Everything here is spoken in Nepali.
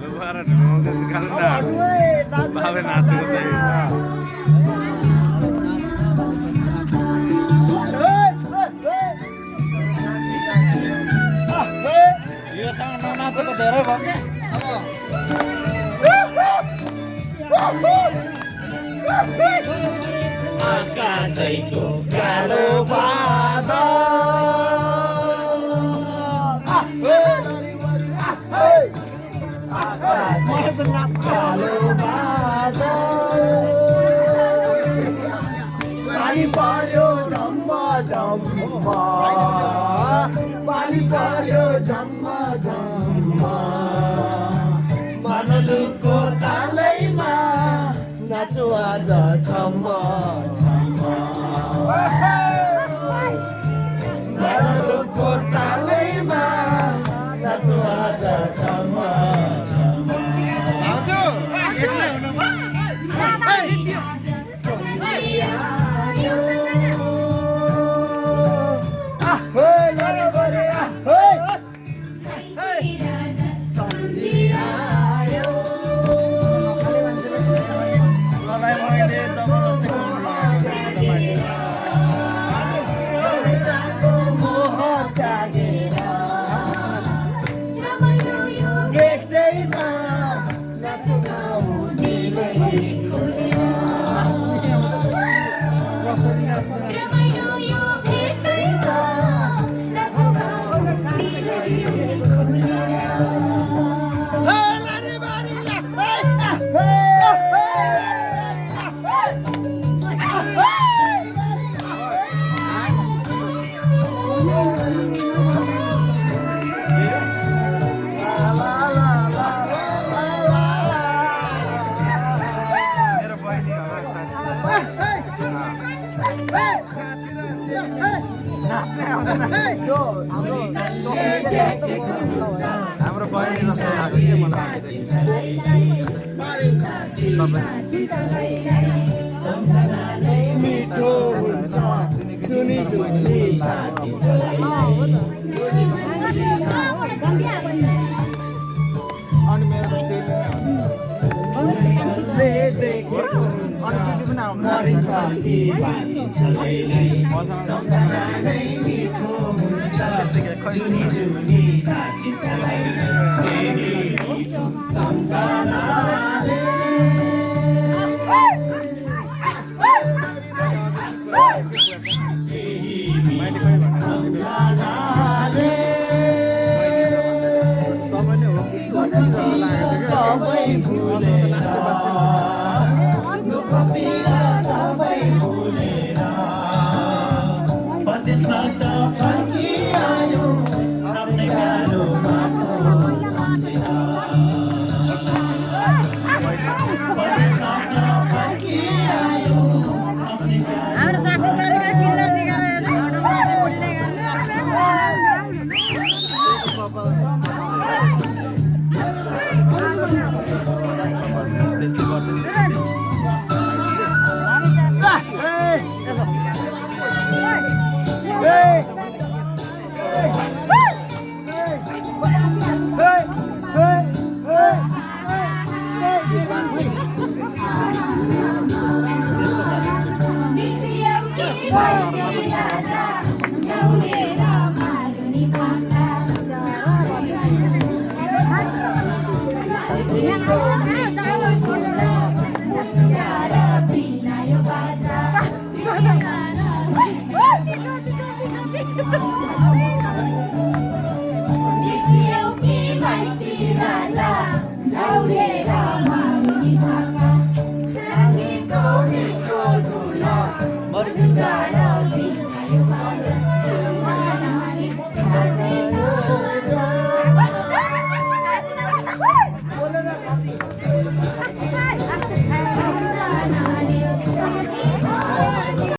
Lebaran mau ke kalenda. Bawa nanti saya. Yo sang naचको धेरै भयो के आकाशैको कालो पानी पर्यो झम्मा झम्मा पानी पर्यो झम्मा झम्मा मनलुको तालैमा नाचो आज छम्मा छम्मा मनलुको तालैमा नाचो आज छम्मा छम्मा हाम्रो बहिनी जस्तो लाग्यो के मलाई मिठो हुन्छ सुनि दुनी अनि मेरो चेली देखेको मरिन्छ ती भाँचिन्छ लैलै सम्झनाले मिठो हुन्छ जुनी जुनी साँचिन्छ लैलै सम्झनाले सबै भुलेर दुःख पीडा सबै भुलेर परदेशबाट फर्किआयो आफ्नै प्यारो माटो सम्झेर परदेशबाट फर्किआयो आफ्नै प्यारो Yeah.